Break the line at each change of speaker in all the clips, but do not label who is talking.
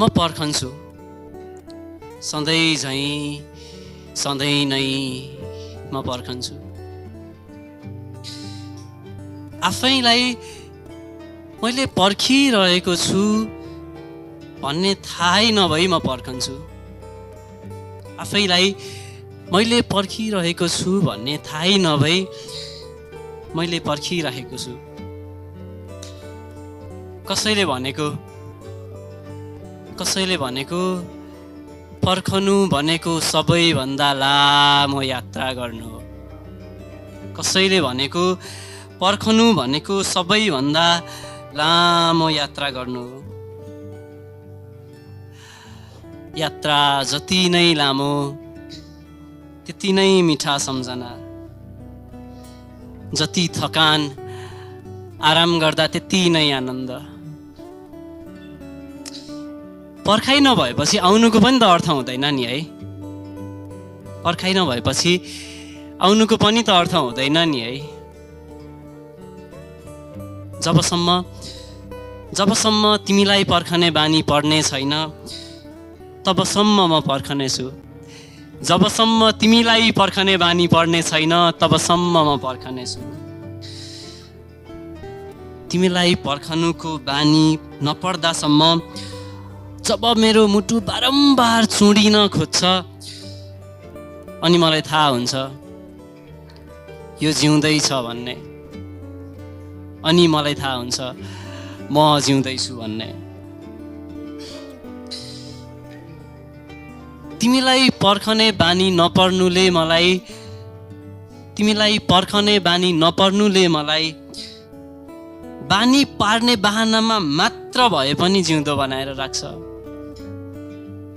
म पर्खन्छु सधैँ झैँ सधैँ नै म पर्खन्छु। आफैलाई मैले पर्खिरहेको छु भन्ने थाहै नभई म पर्खन्छु। आफैलाई मैले पर्खिरहेको छु भन्ने थाहै नभई मैले पर्खिरहेको छु। कसैले भनेको पर्खनु भनेको सबैभन्दा लामो यात्रा गर्नु हो। कसैले भनेको पर्खनु भनेको सबैभन्दा लामो यात्रा गर्नु हो। यात्रा जति नै लामो त्यति नै मिठा सम्झना। जति थकान आराम गर्दा त्यति नै आनन्द। पर्खाइ नभएपछि आउनुको पनि त अर्थ हुँदैन नि है। पर्खाइ नभएपछि आउनुको पनि त अर्थ हुँदैन नि है। जबसम्म तिमीलाई पर्खने बानी पर्ने छैन तबसम्म म पर्खनेछु। जबसम्म तिमीलाई पर्खने बानी पर्ने छैन तबसम्म म पर्खनेछु। तिमीलाई पर्खनुको बानी नपर्दासम्म जब मेरो मुटु बारम्बार चुडिन खोज्छ अनि मलाई थाहा हुन्छ यो जिउँदैछ भन्ने। अनि मलाई थाहा हुन्छ म जिउँदैछु भन्ने। तिमीलाई पर्खने बानी नपर्नुले मलाई बानी पार्ने बहानामा मात्र भए पनि जिउँदो बनाएर राख्छ।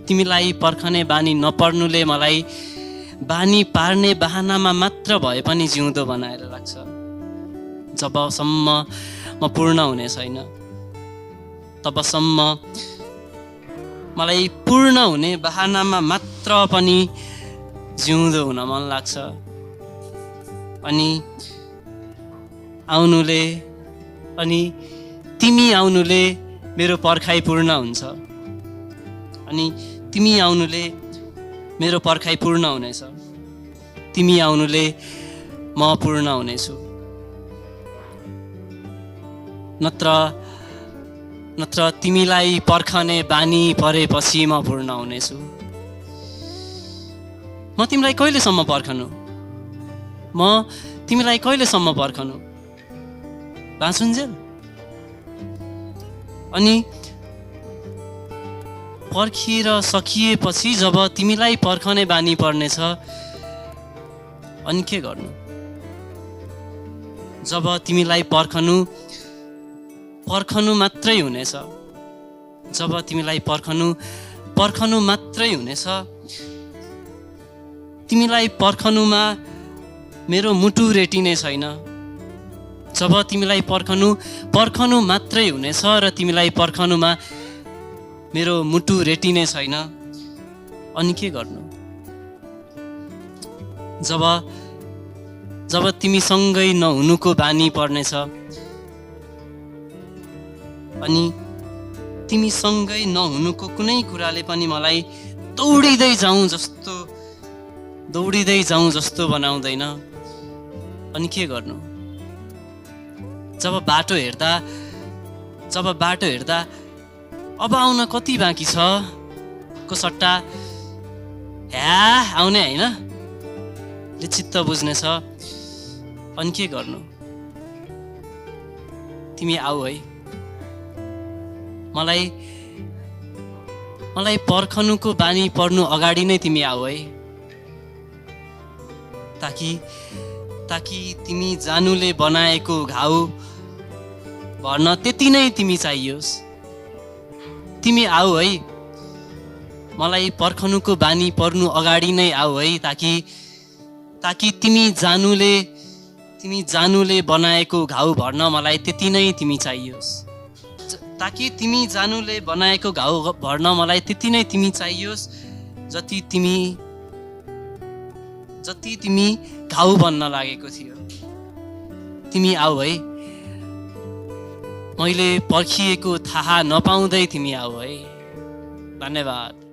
तिमीलाई पर्खने बानी नपर्नुले मलाई बानी पार्ने बहानामा मात्र भए पनि जिउँदो बनाएर राख्छ। जबसम्म म पूर्ण हुने छैन तबसम्म मलाई पूर्ण हुने बहानामा मात्र पनि जिउँदो हुन मन लाग्छ। अनि तिमी आउनुले मेरो पर्खाइ पूर्ण हुन्छ। अनि तिमी आउनुले मेरो पर्खाइ पूर्ण हुनेछ। तिमी आउनुले म पूर्ण हुनेछु। नत्र तिमीलाई पर्खने बानी परेपछि म पूर्ण हुनेछु। म तिमीलाई कहिलेसम्म पर्खनु? बाँचुन्जेल? अनि पर्खिएर सकिएपछि जब तिमीलाई पर्खने बानी पर्नेछ अनि के गर्नु? जब तिमीलाई पर्खनु मात्रै हुनेछ। जब तिमीलाई पर्खनु मात्रै हुनेछ। तिमीलाई पर्खनुमा मेरो मुटु रेटिने छैन। जब तिमीलाई पर्खनु मात्रै हुनेछ र तिमीलाई पर्खनुमा मेरो मुटु रेटिने छैन अनि के गर्नु? जब तिमीसँगै नहुनुको बानी पर्नेछ अनि तिमीसँगै नहुनुको कुनै कुराले पनि मलाई दौडिँदै जाउँ जस्तो बनाउँदैन अनि के गर्नु? जब बाटो हेर्दा अब आउन कति बाँकी छ को सट्टा आउने होइन ले चित्त बुझ्नेछ अनि के गर्नु? तिमी आऊ है। मलाई पर्खनुको बानी पर्नु अगाडि नै तिमी आऊ है। ताकि तिमी जानुले बनाएको घाउ भर्न त्यति नै तिमी चाहियोस्। तिमी आऊ है। मलाई पर्खनुको बानी पर्नु अगाडि नै आऊ है। ताकि तिमी जानुले बनाएको घाउ भर्न मलाई त्यति नै तिमी चाहियोस्। ताकि तिमी जानुले बनाएको घाउ भर्न मलाई त्यति नै तिमी चाहियोस् जति तिमी घाउ बन्न लागेको थियो। तिमी आऊ है। मैले पर्खिएको थाहा नपाउँदै तिमी आऊ है। धन्यवाद।